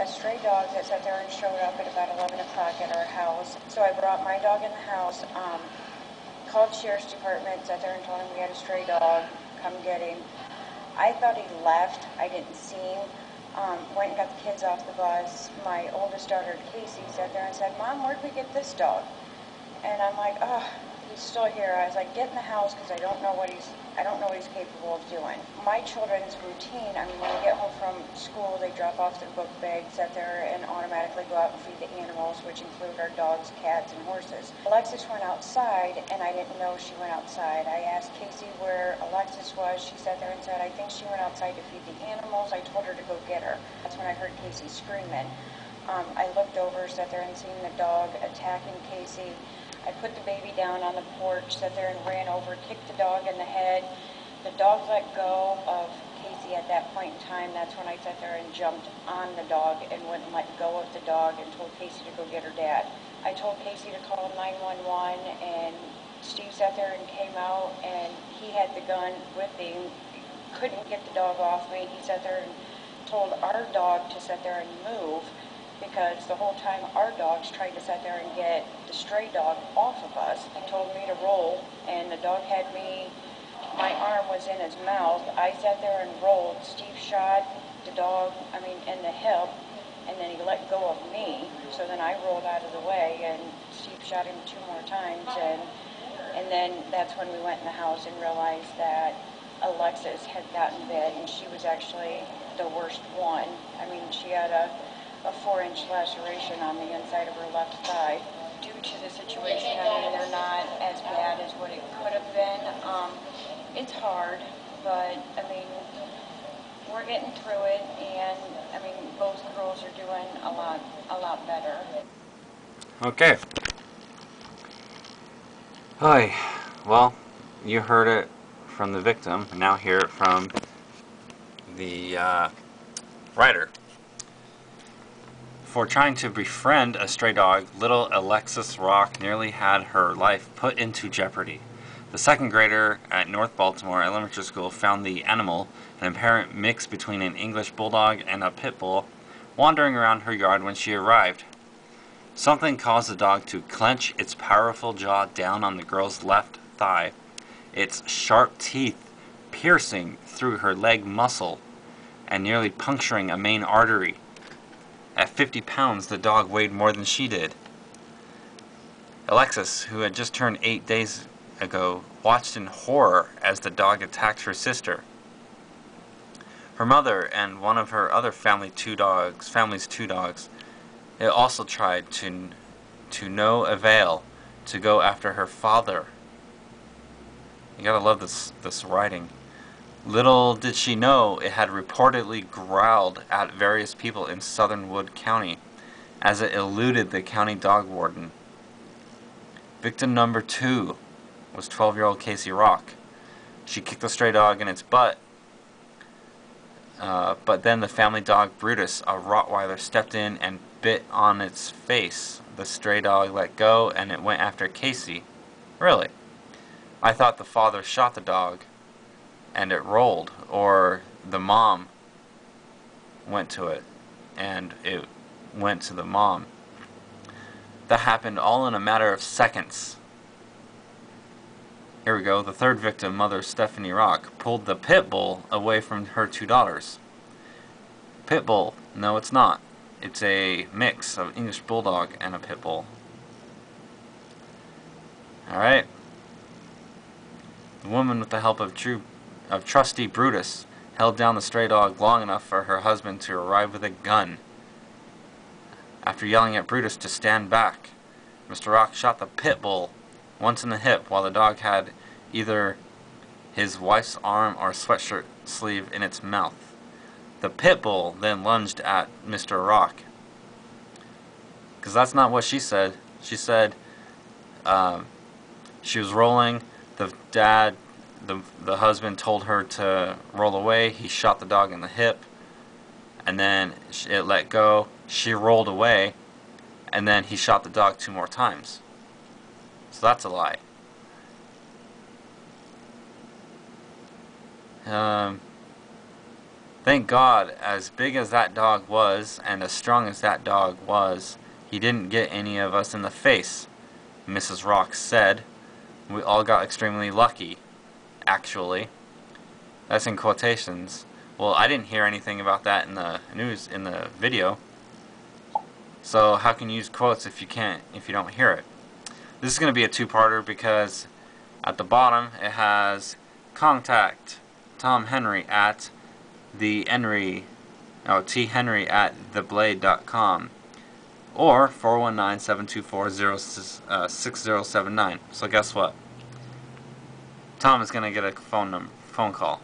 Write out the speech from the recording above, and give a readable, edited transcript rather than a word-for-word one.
stray dog that sat there and showed up at about 11 o'clock at our house. So I brought my dog in the house, called Sheriff's Department, sat there and told him we had a stray dog, come get him. I thought he left. I didn't see him. Went and got the kids off the bus. My oldest daughter, Casey, sat there and said, "Mom, where'd we get this dog?" And I'm like, "Oh, he's still here." I was like, "Get in the house," because I don't know what he's capable of doing. My children's routine, I mean, when they get home from school, they drop off their book bag, sit there, and automatically go out and feed the animals, which include our dogs, cats, and horses. Alexis went outside, and I didn't know she went outside. I asked Casey where Alexis was. She sat there and said, "I think she went outside to feed the animals." I told her to go get her. That's when I heard Casey screaming. I looked over, sat there and seen the dog attacking Casey. I put the baby down on the porch, sat there and ran over, kicked the dog in the head. The dog let go of Casey at that point in time. That's when I sat there and jumped on the dog and wouldn't let go of the dog and told Casey to go get her dad. I told Casey to call 911, and Steve sat there and came out, and he had the gun with him. Couldn't get the dog off me. He sat there and told our dog to sit there and move, because the whole time our dogs tried to sit there and get the stray dog off of us. He told me to roll, and the dog had me, my arm was in his mouth. I sat there and rolled. Steve shot the dog, in the hip, and then he let go of me. So then I rolled out of the way, and Steve shot him 2 more times, and then that's when we went in the house and realized that Alexis had gotten bit, and she was actually the worst one. She had a 4-inch laceration on the inside of her left thigh. Due to the situation, they're not as bad as what it could have been. It's hard, but we're getting through it, and both girls are doing a lot better. Okay. Hi. Well, you heard it from the victim, and now hear it from the writer. For trying to befriend a stray dog, little Alexis Rock nearly had her life put into jeopardy. The second grader at North Baltimore Elementary School found the animal, an apparent mix between an English bulldog and a pit bull, wandering around her yard when she arrived. Something caused the dog to clench its powerful jaw down on the girl's left thigh, its sharp teeth piercing through her leg muscle and nearly puncturing a main artery. At 50 pounds, the dog weighed more than she did. Alexis, who had just turned 8 days ago, watched in horror as the dog attacked her sister. Her mother and one of her other family's 2 dogs, it also tried to no avail to go after her father. You gotta love this writing. Little did she know it had reportedly growled at various people in southern Wood County as it eluded the county dog warden. Victim number 2 was 12-year-old Casey Rock. She kicked the stray dog in its butt, but then the family dog Brutus, a Rottweiler, stepped in and bit on its face. The stray dog let go and it went after Casey. Really? I thought the father shot the dog and it rolled, or the mom went to it and it went to the mom. That happened all in a matter of seconds. Here we go. The third victim, mother Stephanie Rock, pulled the pit bull away from her 2 daughters. Pit bull? No, it's not. It's a mix of English bulldog and a pit bull. Alright. The woman, with the help of trusty Brutus, held down the stray dog long enough for her husband to arrive with a gun. After yelling at Brutus to stand back, Mr. Rock shot the pit bull once in the hip while the dog had either his wife's arm or sweatshirt sleeve in its mouth. The pit bull then lunged at Mr. Rock. Because that's not what she said. She said she was rolling. The husband told her to roll away. He shot the dog in the hip, and then it let go. She rolled away, and then he shot the dog 2 more times. So that's a lie. Thank God, as big as that dog was, and as strong as that dog was, he didn't get any of us in the face, Mrs. Rock said. We all got extremely lucky, actually. That's in quotations. Well, I didn't hear anything about that in the news, in the video. So how can you use quotes if you don't hear it? This is going to be a two-parter because at the bottom it has contact Tom Henry at thenry at theblade.com or 419-724-6079. So guess what? Tom is going to get a phone call.